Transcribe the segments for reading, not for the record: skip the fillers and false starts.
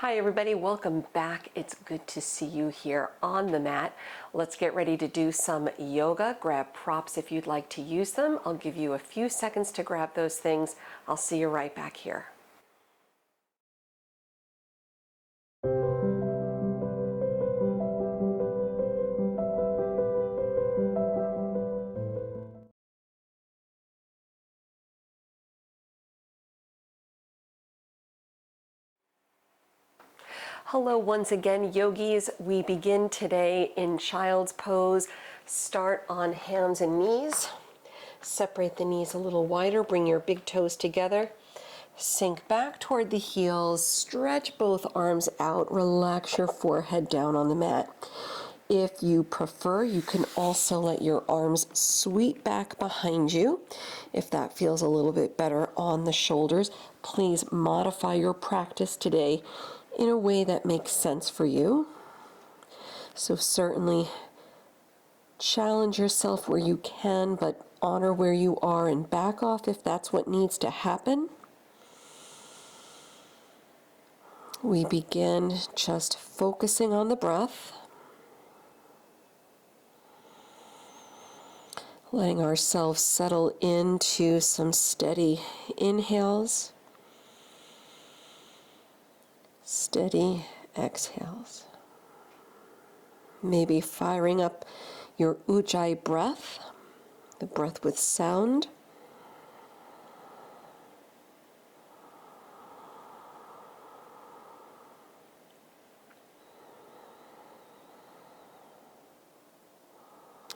Hi everybody, welcome back. It's good to see you here on the mat. Let's get ready to do some yoga. Grab props if you'd like to use them. I'll give you a few seconds to grab those things. I'll see you right back here. Hello once again, yogis. We begin today in child's pose. Start on hands and knees. Separate the knees a little wider. Bring your big toes together. Sink back toward the heels. Stretch both arms out. Relax your forehead down on the mat. If you prefer, you can also let your arms sweep back behind you. If that feels a little bit better on the shoulders, please modify your practice today in a way that makes sense for you. So certainly challenge yourself where you can, but honor where you are and back off if that's what needs to happen. We begin just focusing on the breath, letting ourselves settle into some steady inhales, steady exhales. Maybe firing up your ujjayi breath, the breath with sound.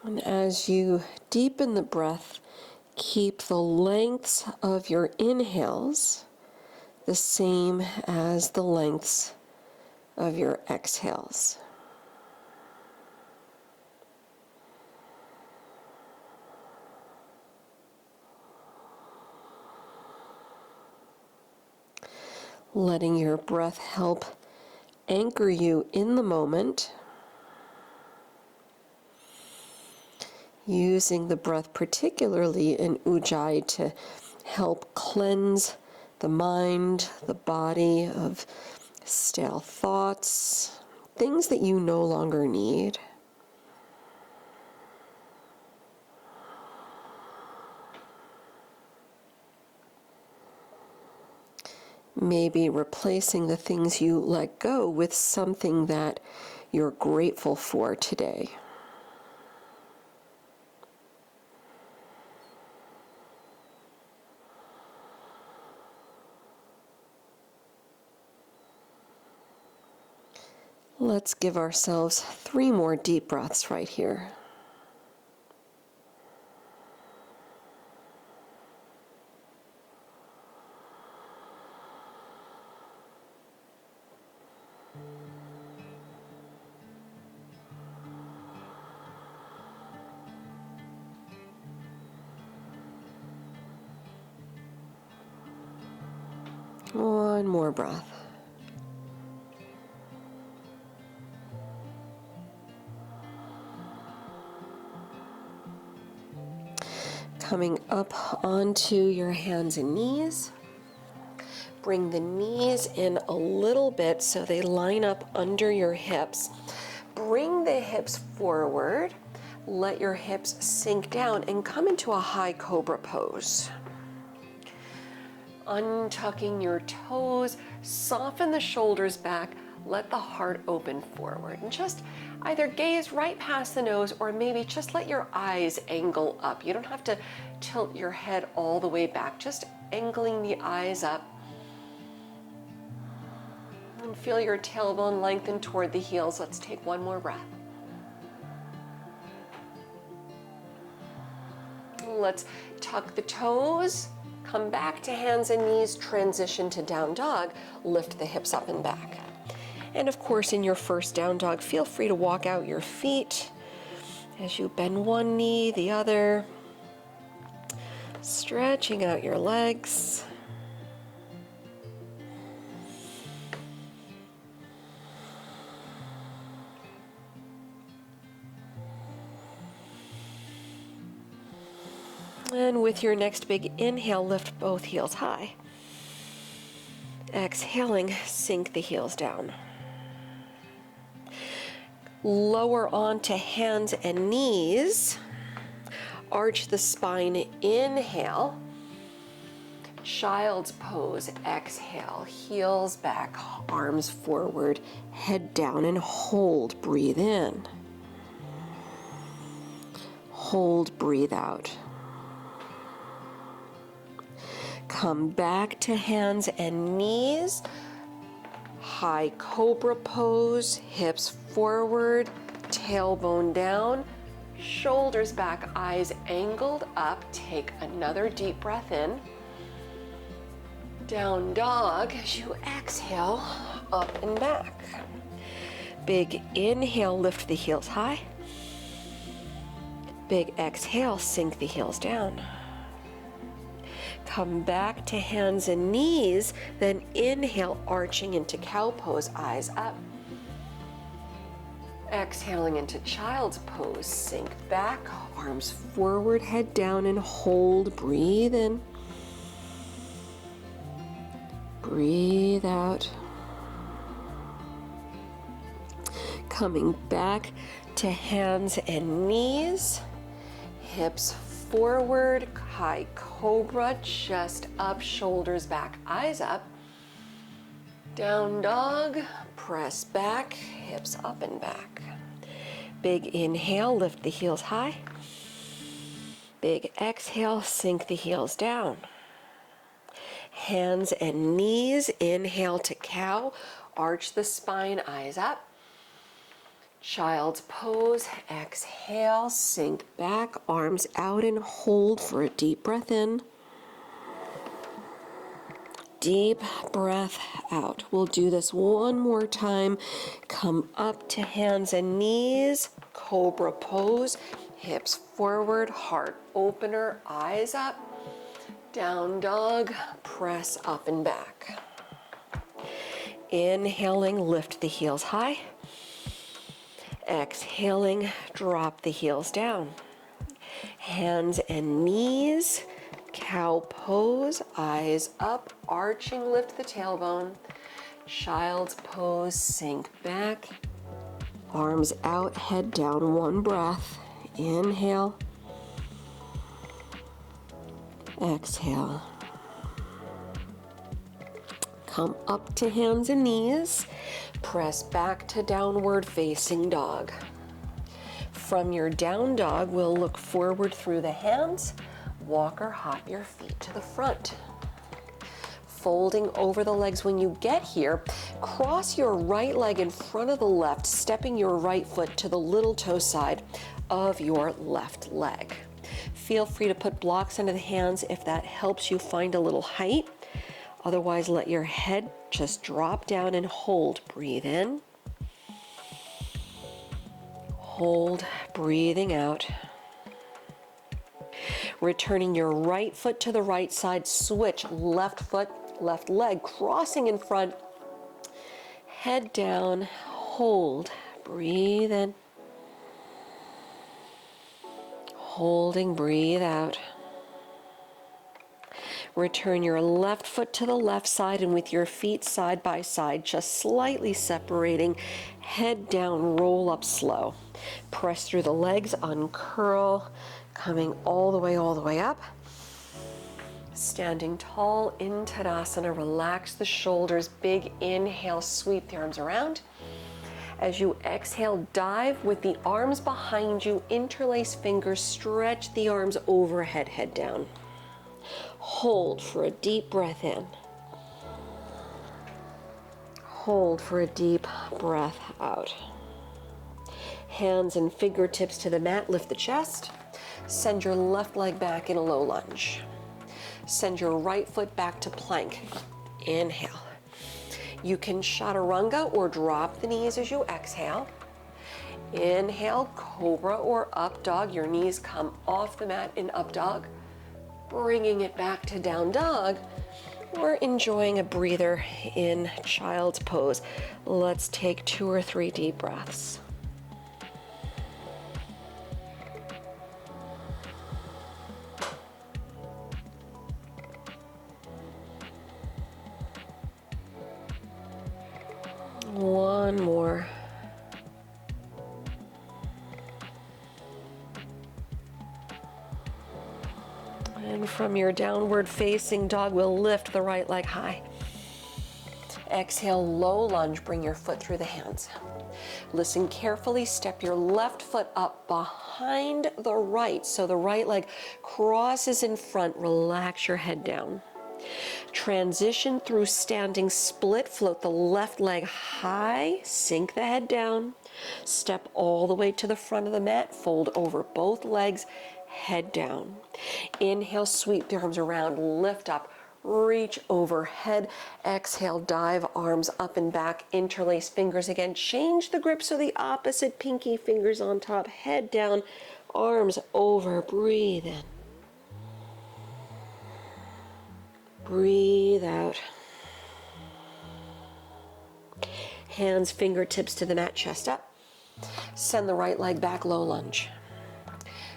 And as you deepen the breath, keep the lengths of your inhales the same as the lengths of your exhales. Letting your breath help anchor you in the moment. Using the breath, particularly in ujjayi, to help cleanse the mind, the body of stale thoughts, things that you no longer need. Maybe replacing the things you let go with something that you're grateful for today. Let's give ourselves 3 more deep breaths right here. One more breath. Coming up onto your hands and knees. Bring the knees in a little bit so they line up under your hips. Bring the hips forward. Let your hips sink down and come into a high cobra pose. Untucking your toes, soften the shoulders back, let the heart open forward. And just either gaze right past the nose or maybe just let your eyes angle up. You don't have to tilt your head all the way back, just angling the eyes up. And feel your tailbone lengthen toward the heels. Let's take one more breath. Let's tuck the toes. Come back to hands and knees, transition to down dog, lift the hips up and back. And of course, in your first down dog, feel free to walk out your feet as you bend one knee, the other, stretching out your legs. And with your next big inhale, lift both heels high. Exhaling, sink the heels down. Lower onto hands and knees. Arch the spine, inhale. Child's pose, exhale. Heels back, arms forward, head down, and hold. Breathe in. Hold, breathe out. Come back to hands and knees. High cobra pose, hips forward, tailbone down, shoulders back, eyes angled up. Take another deep breath in. Down dog as you exhale, up and back. Big inhale, lift the heels high. Big exhale, sink the heels down. Come back to hands and knees, then inhale, arching into cow pose, eyes up. Exhaling into child's pose, sink back, arms forward, head down, and hold. Breathe in. Breathe out. Coming back to hands and knees, hips forward, high cobra, chest up, shoulders back, eyes up. Down dog, press back, hips up and back. Big inhale, lift the heels high. Big exhale, sink the heels down. Hands and knees, inhale to cow, arch the spine, eyes up. Child's pose, exhale, sink back, arms out and hold for a deep breath in. Deep breath out. We'll do this one more time. Come up to hands and knees, cobra pose, hips forward, heart opener, eyes up. Down dog, press up and back. Inhaling, lift the heels high. Exhaling, drop the heels down. Hands and knees, cow pose, eyes up, arching, lift the tailbone. Child's pose, sink back. Arms out, head down, one breath. Inhale. Exhale. Come up to hands and knees. Press back to downward facing dog. From your down dog, we'll look forward through the hands. Walk or hop your feet to the front. Folding over the legs when you get here, cross your right leg in front of the left, stepping your right foot to the little toe side of your left leg. Feel free to put blocks under the hands if that helps you find a little height. Otherwise, let your head just drop down and hold. Breathe in. Hold, breathing out. Returning your right foot to the right side, switch left foot, left leg, crossing in front. Head down, hold, breathe in. Holding, breathe out. Return your left foot to the left side and with your feet side by side, just slightly separating, head down, roll up slow. Press through the legs, uncurl, coming all the way up. Standing tall in Tadasana, relax the shoulders, big inhale, sweep the arms around. As you exhale, dive with the arms behind you, interlace fingers, stretch the arms overhead, head down. Hold for a deep breath in. Hold for a deep breath out. Hands and fingertips to the mat, lift the chest. Send your left leg back in a low lunge. Send your right foot back to plank. Inhale. You can chaturanga or drop the knees as you exhale. Inhale, cobra or up dog. Your knees come off the mat in up dog. Bringing it back to down dog. We're enjoying a breather in child's pose. Let's take 2 or 3 deep breaths. One more. And from your downward facing dog, we'll lift the right leg high. Exhale, low lunge, bring your foot through the hands. Listen carefully, step your left foot up behind the right, so the right leg crosses in front, relax your head down. Transition through standing split, float the left leg high, sink the head down, step all the way to the front of the mat, fold over both legs, head down. Inhale, sweep the arms around, lift up, reach overhead. Exhale, dive arms up and back, interlace fingers again. Change the grip so the opposite pinky fingers on top, head down, arms over, breathe in. Breathe out. Hands, fingertips to the mat, chest up. Send the right leg back, low lunge.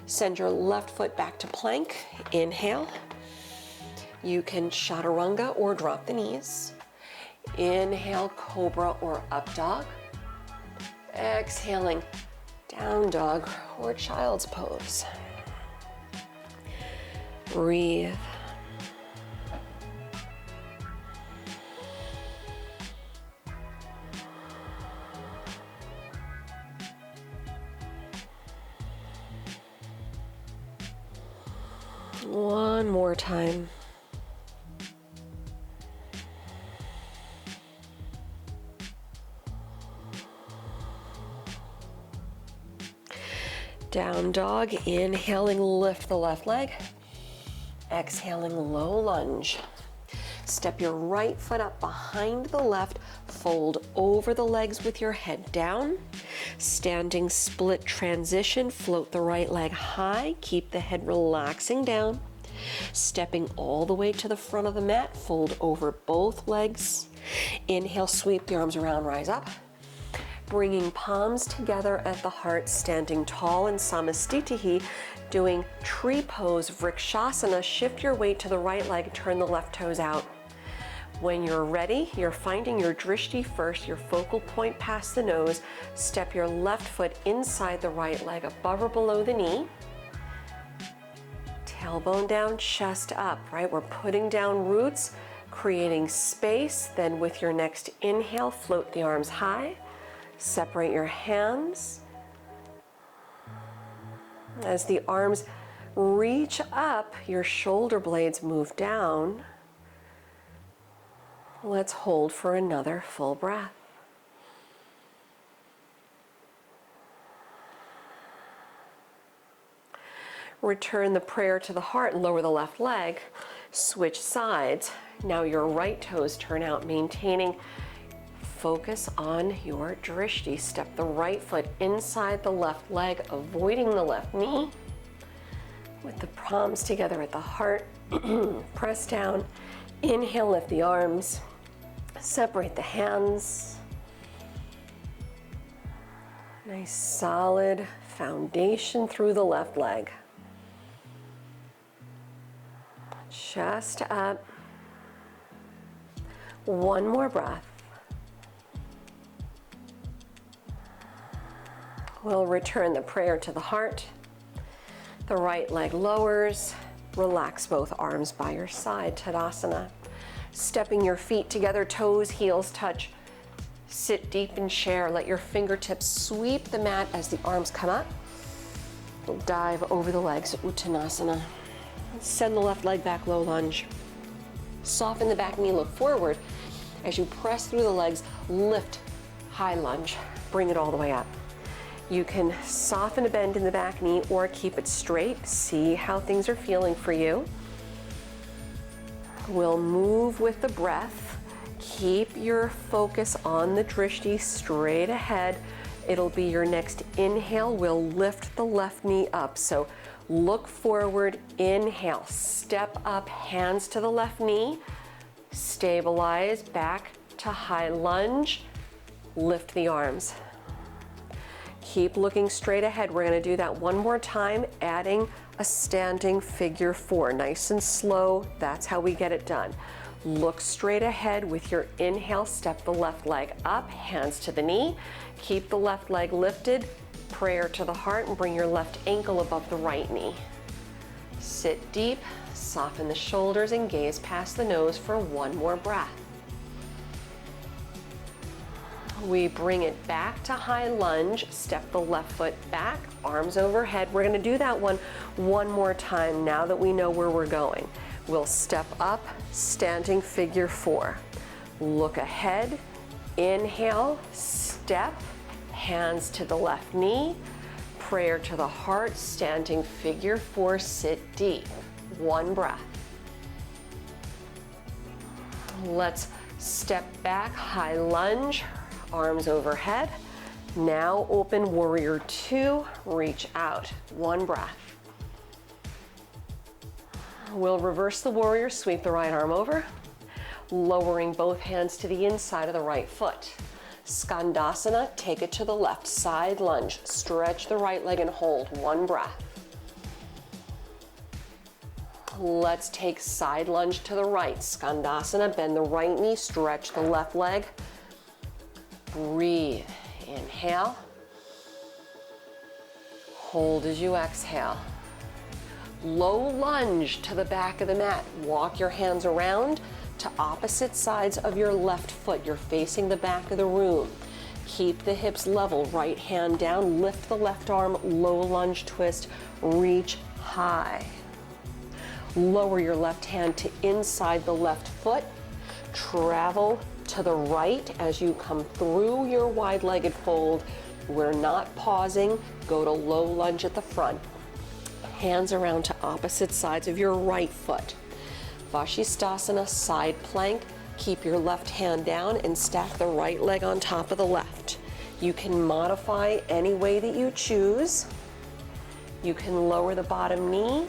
Send your left foot back to plank. Inhale. You can chaturanga or drop the knees. Inhale, cobra or up dog. Exhaling, down dog or child's pose. Breathe. One more time. Down dog, inhaling, lift the left leg. Exhaling, low lunge. Step your right foot up behind the left, fold over the legs with your head down. Standing split transition, float the right leg high, keep the head relaxing down. Stepping all the way to the front of the mat, fold over both legs. Inhale, sweep the arms around, rise up. Bringing palms together at the heart, standing tall in Samastitihi, doing tree pose, Vrikshasana. Shift your weight to the right leg, turn the left toes out. When you're ready, you're finding your drishti first, your focal point past the nose. Step your left foot inside the right leg, above or below the knee. Tailbone down, chest up, right? We're putting down roots, creating space. Then with your next inhale, float the arms high. Separate your hands. As the arms reach up, your shoulder blades move down. Let's hold for another full breath. Return the prayer to the heart, lower the left leg, switch sides. Now your right toes turn out, maintaining focus on your drishti. Step the right foot inside the left leg, avoiding the left knee. With the palms together at the heart, press down. Inhale, lift the arms. Separate the hands. Nice solid foundation through the left leg. Chest up. One more breath. We'll return the prayer to the heart. The right leg lowers. Relax both arms by your side, Tadasana. Stepping your feet together, toes, heels touch. Sit deep and share. Let your fingertips sweep the mat as the arms come up. We'll dive over the legs, Uttanasana. Send the left leg back, low lunge. Soften the back knee, look forward. As you press through the legs, lift, high lunge. Bring it all the way up. You can soften a bend in the back knee or keep it straight. See how things are feeling for you. We'll move with the breath. Keep your focus on the drishti straight ahead. It'll be your next inhale. We'll lift the left knee up. So look forward, inhale, step up, hands to the left knee. Stabilize, back to high lunge. Lift the arms. Keep looking straight ahead. We're going to do that one more time, adding a standing figure four. Nice and slow. That's how we get it done. Look straight ahead. With your inhale, step the left leg up, hands to the knee. Keep the left leg lifted, prayer to the heart, and bring your left ankle above the right knee. Sit deep, soften the shoulders, and gaze past the nose for one more breath. We bring it back to high lunge, step the left foot back, arms overhead. We're gonna do that one more time now that we know where we're going. We'll step up, standing figure four. Look ahead, inhale, step, hands to the left knee, prayer to the heart, standing figure four, sit deep. One breath. Let's step back, high lunge, arms overhead. Now open warrior two, reach out. One breath. We'll reverse the warrior, sweep the right arm over, lowering both hands to the inside of the right foot. Skandasana, take it to the left, side lunge, stretch the right leg and hold. One breath. Let's take side lunge to the right. Skandasana, bend the right knee, stretch the left leg. Breathe, inhale. Hold as you exhale. Low lunge to the back of the mat. Walk your hands around to opposite sides of your left foot. You're facing the back of the room. Keep the hips level, right hand down, lift the left arm, low lunge twist, reach high. Lower your left hand to inside the left foot. Travel to the right as you come through your wide-legged fold. We're not pausing. Go to low lunge at the front. Hands around to opposite sides of your right foot. Vashisthasana, side plank. Keep your left hand down and stack the right leg on top of the left. You can modify any way that you choose. You can lower the bottom knee.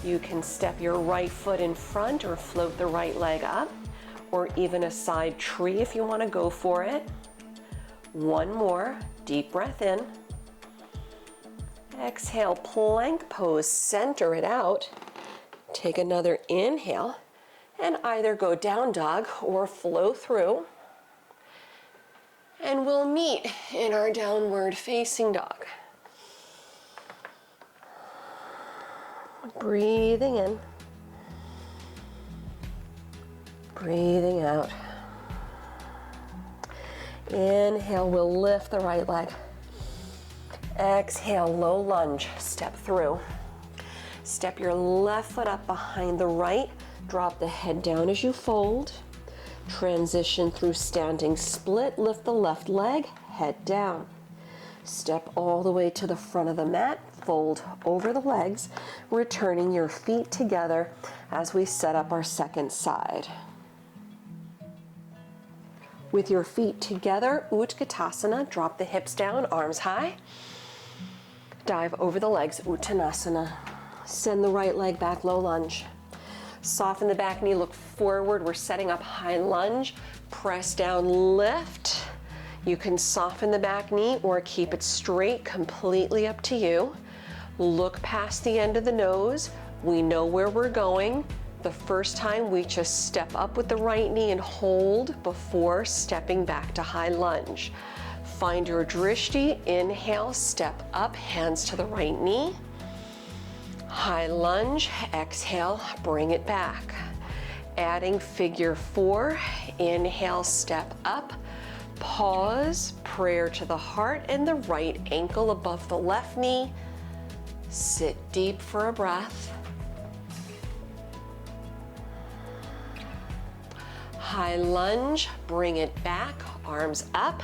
You can step your right foot in front or float the right leg up, or even a side tree if you want to go for it. One more, deep breath in. Exhale, plank pose, center it out. Take another inhale and either go down dog or flow through. And we'll meet in our downward facing dog. Breathing in, breathing out. Inhale, we'll lift the right leg. Exhale, low lunge, step through. Step your left foot up behind the right. Drop the head down as you fold. Transition through standing split. Lift the left leg, head down. Step all the way to the front of the mat. Fold over the legs, returning your feet together as we set up our second side. With your feet together, Utkatasana, drop the hips down, arms high. Dive over the legs, Uttanasana. Send the right leg back, low lunge. Soften the back knee, look forward. We're setting up high lunge. Press down, lift. You can soften the back knee or keep it straight, completely up to you. Look past the end of the nose. We know where we're going. The first time we just step up with the right knee and hold before stepping back to high lunge. Find your drishti, inhale, step up, hands to the right knee. High lunge, exhale, bring it back. Adding figure four, inhale, step up, pause, prayer to the heart and the right ankle above the left knee. Sit deep for a breath. High lunge, bring it back, arms up.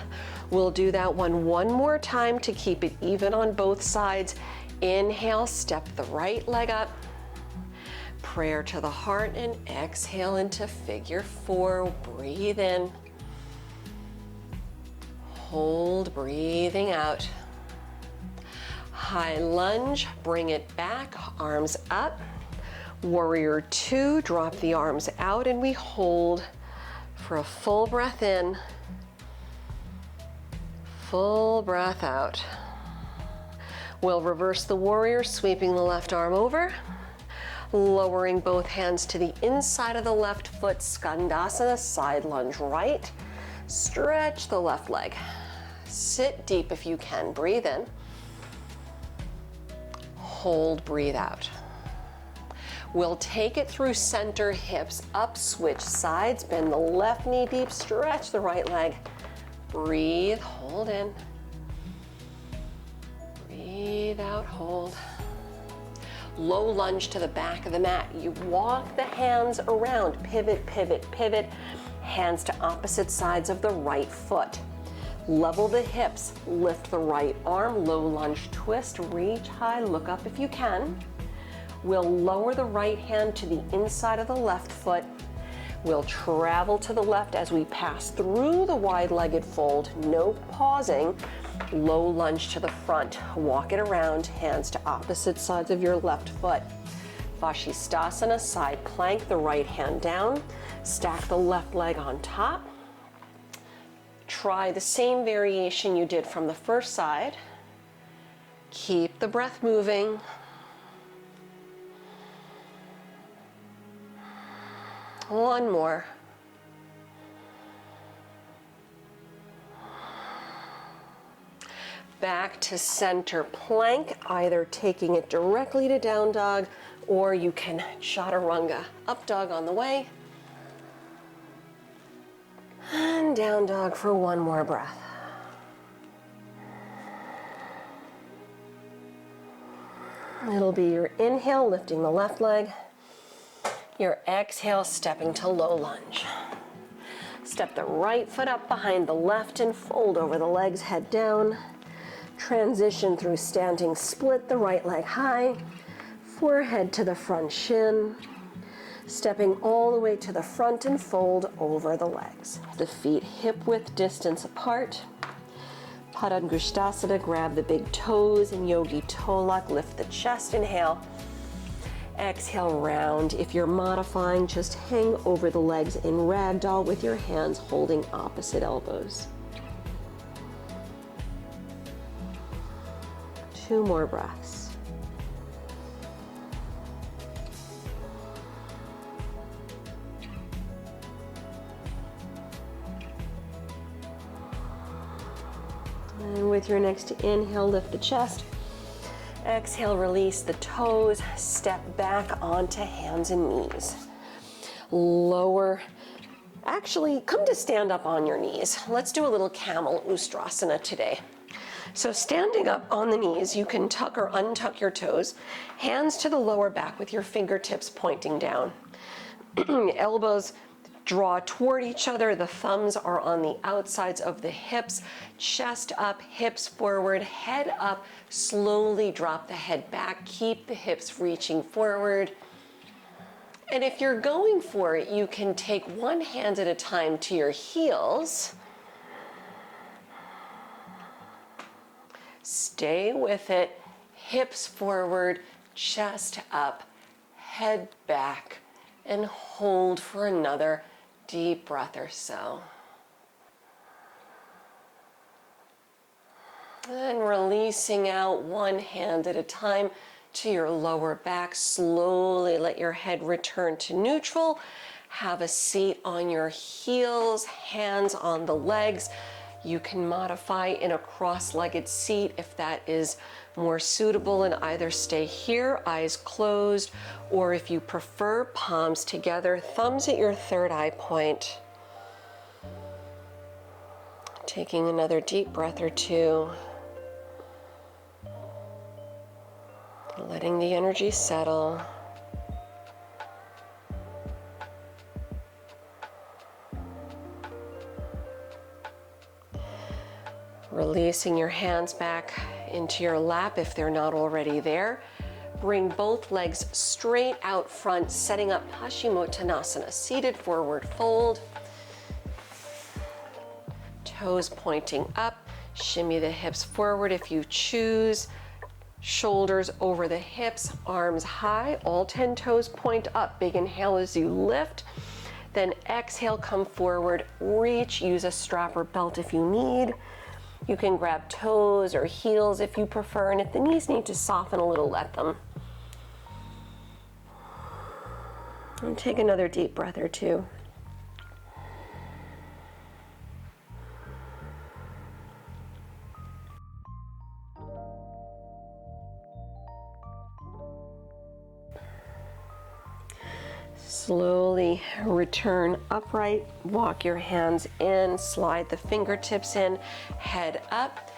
We'll do that one more time to keep it even on both sides. Inhale, step the right leg up. Prayer to the heart and exhale into figure four. Breathe in. Hold, breathing out. High lunge, bring it back, arms up. Warrior two, drop the arms out and we hold for a full breath in, full breath out. We'll reverse the warrior, sweeping the left arm over. Lowering both hands to the inside of the left foot, Skandasana, side lunge right. Stretch the left leg. Sit deep if you can. Breathe in. Hold, breathe out. We'll take it through center, hips up, switch sides, bend the left knee deep, stretch the right leg. Breathe, hold in. Breathe out, hold. Low lunge to the back of the mat. You walk the hands around, pivot, pivot, pivot. Hands to opposite sides of the right foot. Level the hips, lift the right arm, low lunge twist, reach high, look up if you can. We'll lower the right hand to the inside of the left foot. We'll travel to the left as we pass through the wide-legged fold, no pausing. Low lunge to the front, walk it around, hands to opposite sides of your left foot. Vashisthasana, side plank, the right hand down, stack the left leg on top. Try the same variation you did from the first side. Keep the breath moving. One more. Back to center plank, either taking it directly to down dog or you can chaturanga. Up dog on the way. And down dog for one more breath. It'll be your inhale, lifting the left leg. Your exhale, stepping to low lunge. Step the right foot up behind the left and fold over the legs, head down. Transition through standing split, the right leg high. Forehead to the front shin. Stepping all the way to the front and fold over the legs. The feet hip width distance apart. Padangusthasana, grab the big toes in Yogi Tolak, lift the chest, inhale. Exhale, round. If you're modifying, just hang over the legs in ragdoll with your hands holding opposite elbows. 2 more breaths. And with your next inhale, lift the chest. Exhale, release the toes, step back onto hands and knees. Lower, actually come to stand up on your knees. Let's do a little camel ustrasana today. So standing up on the knees, you can tuck or untuck your toes, hands to the lower back with your fingertips pointing down. Elbows draw toward each other, the thumbs are on the outsides of the hips, chest up, hips forward, head up, slowly drop the head back, keep the hips reaching forward. And if you're going for it, you can take one hand at a time to your heels. Stay with it, hips forward, chest up, head back, and hold for another deep breath or so. And releasing out one hand at a time to your lower back. Slowly let your head return to neutral. Have a seat on your heels, hands on the legs. You can modify in a cross-legged seat if that is more suitable, and either stay here, eyes closed, or if you prefer, palms together, thumbs at your third eye point. Taking another deep breath or two. Letting the energy settle. Releasing your hands back into your lap if they're not already there. Bring both legs straight out front, setting up Paschimottanasana, seated forward fold. Toes pointing up, shimmy the hips forward if you choose. Shoulders over the hips, arms high, all 10 toes point up. Big inhale as you lift. Then exhale, come forward, reach, use a strap or belt if you need. You can grab toes or heels if you prefer, and if the knees need to soften a little, let them. And take another deep breath or two. Slowly return upright, walk your hands in, slide the fingertips in, head up,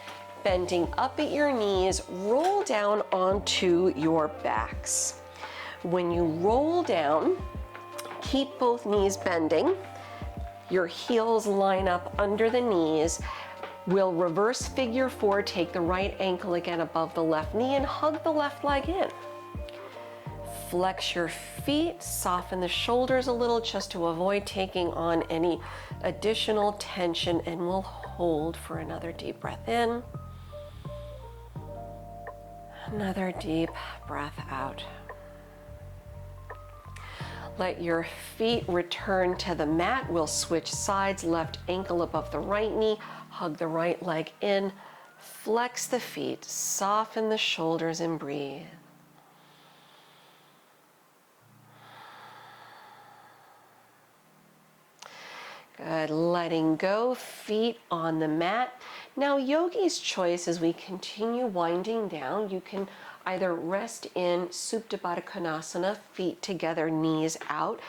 bending up at your knees, roll down onto your backs. When you roll down, keep both knees bending. Your heels line up under the knees. We'll reverse figure four, take the right ankle again above the left knee and hug the left leg in. Flex your feet, soften the shoulders a little just to avoid taking on any additional tension, and we'll hold for another deep breath in. Another deep breath out. Let your feet return to the mat. We'll switch sides, left ankle above the right knee, hug the right leg in, flex the feet, soften the shoulders and breathe. Good, letting go, feet on the mat. Now yogi's choice as we continue winding down, you can either rest in Supta Baddha Konasana, feet together, knees out,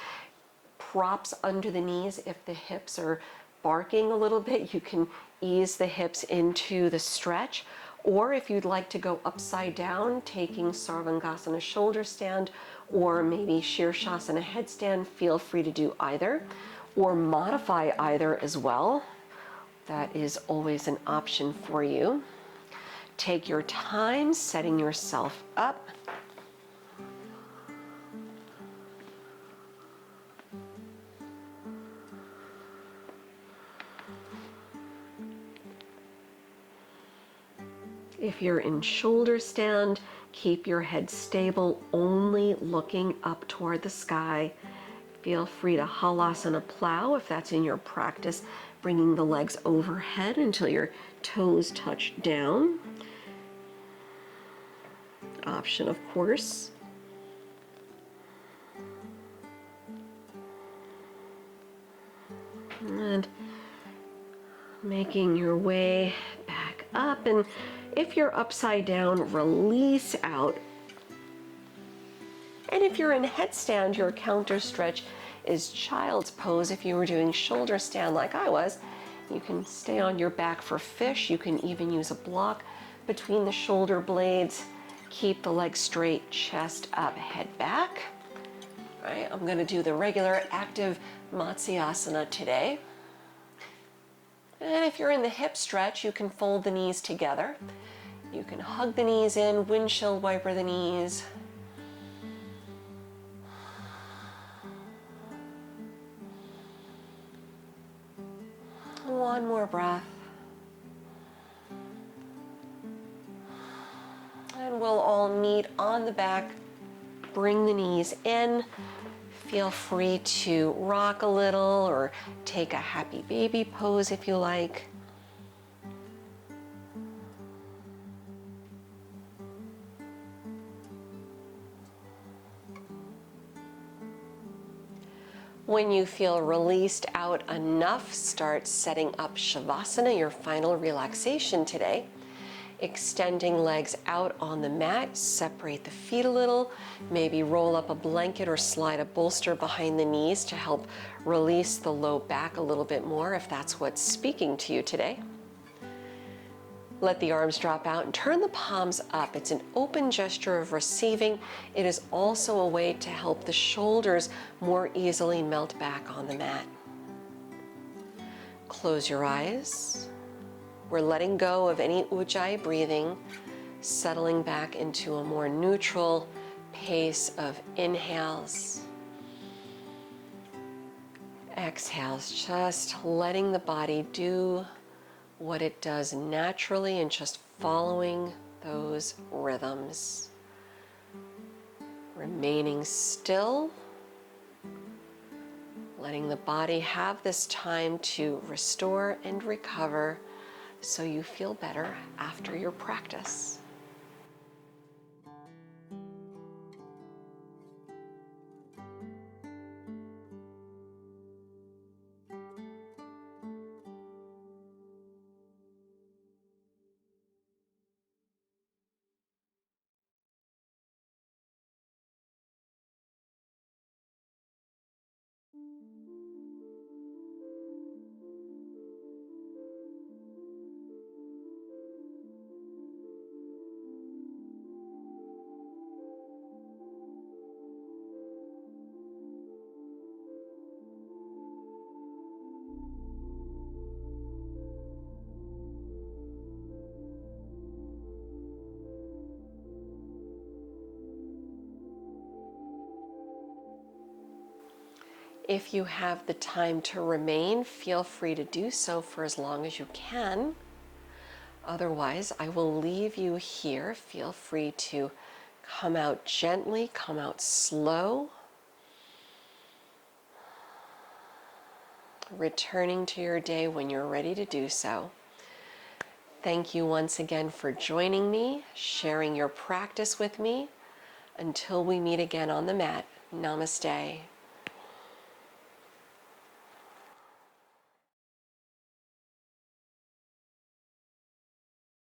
props under the knees. If the hips are barking a little bit, you can ease the hips into the stretch. Or if you'd like to go upside down, taking Sarvangasana shoulder stand, or maybe Shirshasana headstand, feel free to do either. Or modify either as well. That is always an option for you. Take your time setting yourself up. If you're in shoulder stand, keep your head stable, only looking up toward the sky. Feel free to halasana plow if that's in your practice, bringing the legs overhead until your toes touch down. Option, of course. And making your way back up. And if you're upside down, release out. And if you're in headstand, your counter stretch is child's pose. If you were doing shoulder stand like I was, you can stay on your back for fish. You can even use a block between the shoulder blades. Keep the legs straight, chest up, head back. All right, I'm gonna do the regular active Matsyasana today. And if you're in the hip stretch, you can fold the knees together. You can hug the knees in, windshield wiper the knees. One more breath. And we'll all meet on the back. Bring the knees in. Feel free to rock a little or take a happy baby pose if you like. When you feel released out enough, start setting up Shavasana, your final relaxation today. Extending legs out on the mat, separate the feet a little, maybe roll up a blanket or slide a bolster behind the knees to help release the low back a little bit more if that's what's speaking to you today. Let the arms drop out and turn the palms up. It's an open gesture of receiving. It is also a way to help the shoulders more easily melt back on the mat. Close your eyes. We're letting go of any ujjayi breathing, settling back into a more neutral pace of inhales. Exhales, just letting the body do what it does naturally and just following those rhythms. Remaining still, letting the body have this time to restore and recover so you feel better after your practice. If you have the time to remain, feel free to do so for as long as you can. Otherwise, I will leave you here. Feel free to come out gently, come out slow. Returning to your day when you're ready to do so. Thank you once again for joining me, sharing your practice with me. Until we meet again on the mat, namaste.